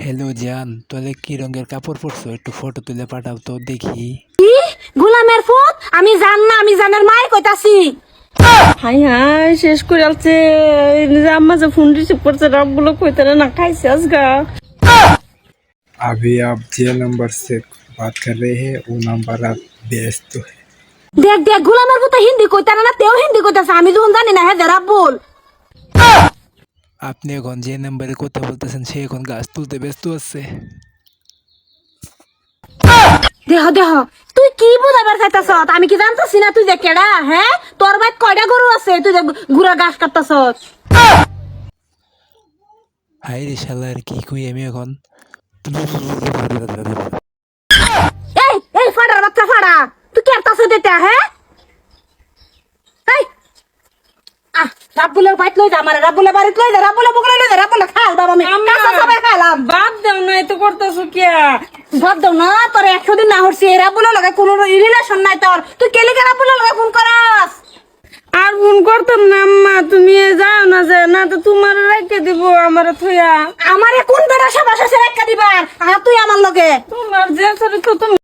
Hello জান, তাহলে কি রঙের কাপড় পরছো? একটু ফটো তুলে পাঠাও তো দেখি। কি গোলামের ফুট? আমি জান না, আমি জানের মায়ের কইতাছি। হাই হাই শেষ করে আলছে আম্মা যে ফোন রিসিভ করছে রাবগুলো কইতে না খাইছে আজগা। अभी आप जे नंबर से बात कर रहे हैं वो नंबर आप व्यस्त है। দেখ দেখ গোলামের ফুট হিন্দি কইতারা না, তেও হিন্দি কইতাছে। আমি যখন জানি না হ্যাঁ রাব্বুল। আপনি এখন যে নাম্বারে কথা বলতেছেন সে এখন গাছ তুলতে ব্যস্ত আছে। দেহ দেহ তুই কি বুঝাবার চাইতাছ? আমি কি জানতাছি না তুই যে কেডা? হ্যাঁ, তোর বাইত কয়টা গরু আছে তুই যে ঘুরা ঘাস কাটতাছ? হাই রে শালার, কি কই আমি এখন? এই এই ফাড়ার বাচ্চা ফাড়া, তুই কেরতাছ এটা? হ্যাঁ এই রাব্বুলের বাইত লই যা, আমার রাব্বুলের বাড়িত লই যা, রাব্বুলের বকলে লই যা, রাব্বুলে খাল বাবা আমি কাঁচা সবাই খাইলাম। বাদ দাও না এত করতেছো কিয়া? ভাব দাও না, তোর 100 দিন না হচ্ছে রাব্বুলের লগে কোনো রিলেশন নাই তোর, তুই কেলি কে রাব্বুলের লগে ফোন করাস? আর ফোন করতাম না আম্মা, তুমি যাও না, যে না তো তোমার রেখে দিব আমার থইয়া। আমারে কোন বেড়া সাবাস আছে রেখা দিবার? তুই আমার লগে তোমার যে চরিত্র তুমি